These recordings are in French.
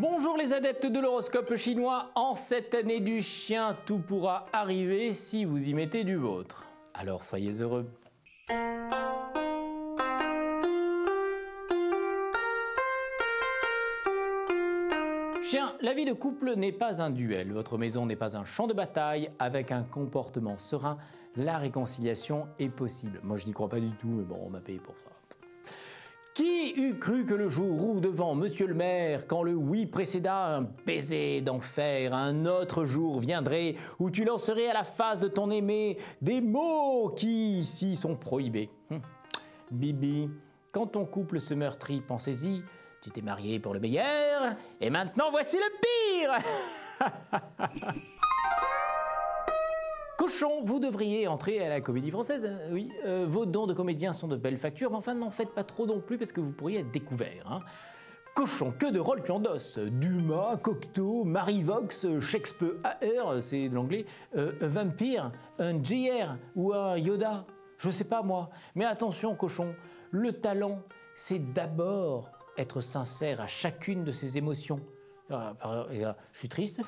Bonjour les adeptes de l'horoscope chinois, en cette année du chien, tout pourra arriver si vous y mettez du vôtre. Alors soyez heureux. Chien, la vie de couple n'est pas un duel, votre maison n'est pas un champ de bataille, avec un comportement serein, la réconciliation est possible. Moi je n'y crois pas du tout, mais bon on m'a payé pour ça. Qui eût cru que le jour où, devant Monsieur le maire, quand le oui précéda un baiser d'enfer, un autre jour viendrait où tu lancerais à la face de ton aimé des mots qui ici sont prohibés. Bibi, quand ton couple se meurtrit, pensez-y, tu t'es marié pour le meilleur, et maintenant voici le pire. Cochon, vous devriez entrer à la Comédie Française, oui. Vos dons de comédien sont de belle facture, mais enfin n'en faites pas trop non plus parce que vous pourriez être découvert. Cochon, que de rôles tu endosses. Dumas, Cocteau, Marivox, Shakespeare AR, c'est de l'anglais, Vampire, un JR ou un Yoda, je sais pas moi. Mais attention Cochon, le talent, c'est d'abord être sincère à chacune de ses émotions. Je suis triste,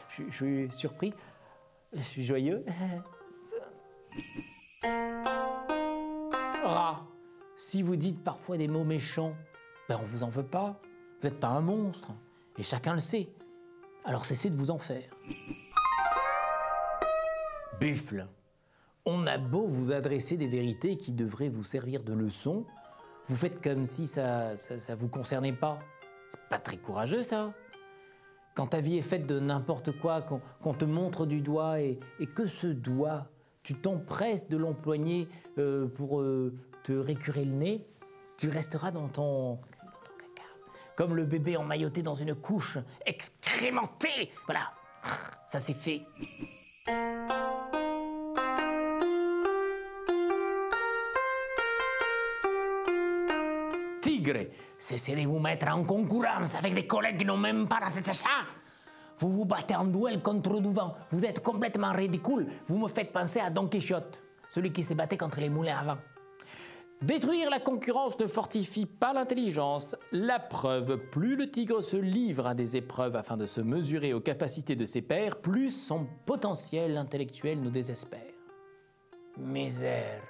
je suis surpris. Je suis joyeux. Rat, si vous dites parfois des mots méchants, ben on vous en veut pas. Vous n'êtes pas un monstre. Et chacun le sait. Alors cessez de vous en faire. Buffle, on a beau vous adresser des vérités qui devraient vous servir de leçon, vous faites comme si ça vous concernait pas. C'est pas très courageux ça. Quand ta vie est faite de n'importe quoi, qu'on te montre du doigt et que ce doigt, tu t'empresses de l'empoigner pour te récurer le nez, tu resteras dans ton caca. Comme le bébé emmailloté dans une couche excrémentée. Voilà, ça c'est fait. Tigre, cessez de vous mettre en concurrence avec des collègues qui n'ont même pas la tête à ça. Vous vous battez en duel contre du vent. Vous êtes complètement ridicule. Vous me faites penser à Don Quichotte, celui qui s'est battu contre les moulins à vent. Détruire la concurrence ne fortifie pas l'intelligence. La preuve, plus le tigre se livre à des épreuves afin de se mesurer aux capacités de ses pairs, plus son potentiel intellectuel nous désespère. Misère.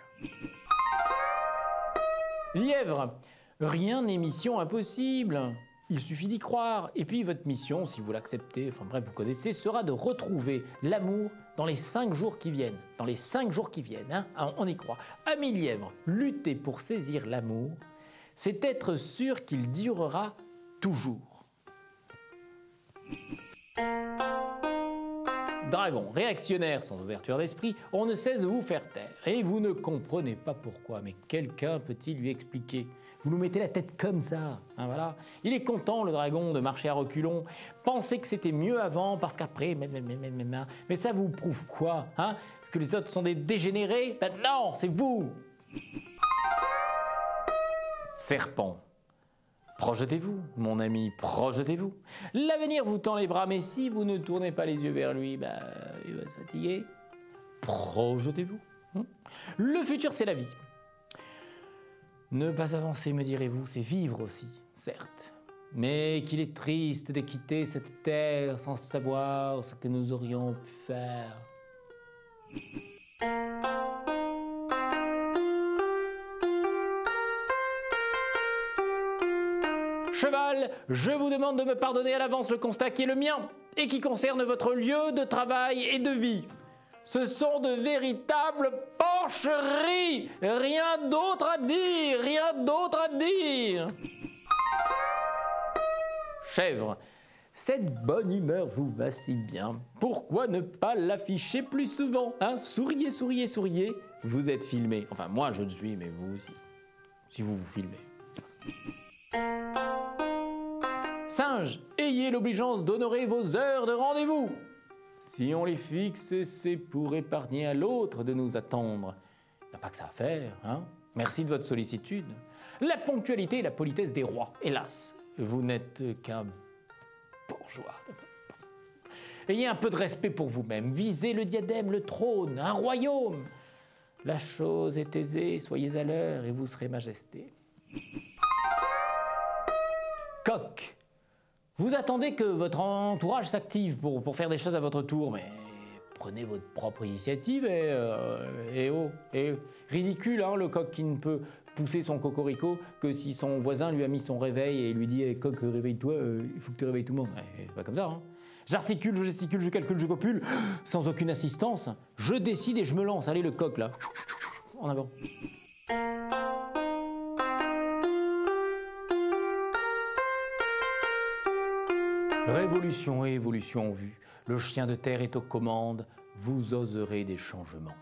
Lièvre, rien n'est mission impossible. Il suffit d'y croire. Et puis votre mission, si vous l'acceptez, enfin bref, vous connaissez, sera de retrouver l'amour dans les 5 jours qui viennent. Dans les 5 jours qui viennent, on y croit. Ami Lièvre, lutter pour saisir l'amour, c'est être sûr qu'il durera toujours. Dragon, réactionnaire sans ouverture d'esprit, on ne cesse de vous faire taire. Et vous ne comprenez pas pourquoi, mais quelqu'un peut-il lui expliquer? Vous nous mettez la tête comme ça, voilà. Il est content, le dragon, de marcher à reculons. Pensez que c'était mieux avant, parce qu'après, mais ça vous prouve quoi, Est-ce que les autres sont des dégénérés? Ben non, c'est vous. Serpent. Projetez-vous, mon ami, projetez-vous. L'avenir vous tend les bras, mais si vous ne tournez pas les yeux vers lui, il va se fatiguer. Projetez-vous. Le futur, c'est la vie. Ne pas avancer, me direz-vous, c'est vivre aussi, certes. Mais qu'il est triste de quitter cette terre sans savoir ce que nous aurions pu faire. Cheval, je vous demande de me pardonner à l'avance le constat qui est le mien et qui concerne votre lieu de travail et de vie. Ce sont de véritables porcheries. Rien d'autre à dire, rien d'autre à dire. Chèvre, cette bonne humeur vous va si bien. Pourquoi ne pas l'afficher plus souvent, Souriez, souriez, souriez. Vous êtes filmé. Enfin, moi je le suis, mais vous aussi. Si vous vous filmez. Singe, ayez l'obligeance d'honorer vos heures de rendez-vous. Si on les fixe, c'est pour épargner à l'autre de nous attendre. Il n'y a pas que ça à faire, Merci de votre sollicitude. La ponctualité et la politesse des rois, hélas. Vous n'êtes qu'un bourgeois. Ayez un peu de respect pour vous-même. Visez le diadème, le trône, un royaume. La chose est aisée, soyez à l'heure et vous serez majesté. Coq. Vous attendez que votre entourage s'active pour faire des choses à votre tour, mais prenez votre propre initiative et ridicule, hein, le coq qui ne peut pousser son cocorico que si son voisin lui a mis son réveil et lui dit hey, « Coq, réveille-toi, il faut que tu réveilles tout le monde ». C'est pas comme ça. Hein. J'articule, je gesticule, je calcule, je copule, sans aucune assistance. Je décide et je me lance. Allez, le coq, là, en avant. Révolution et évolution en vue. Le chien de terre est aux commandes. Vous oserez des changements.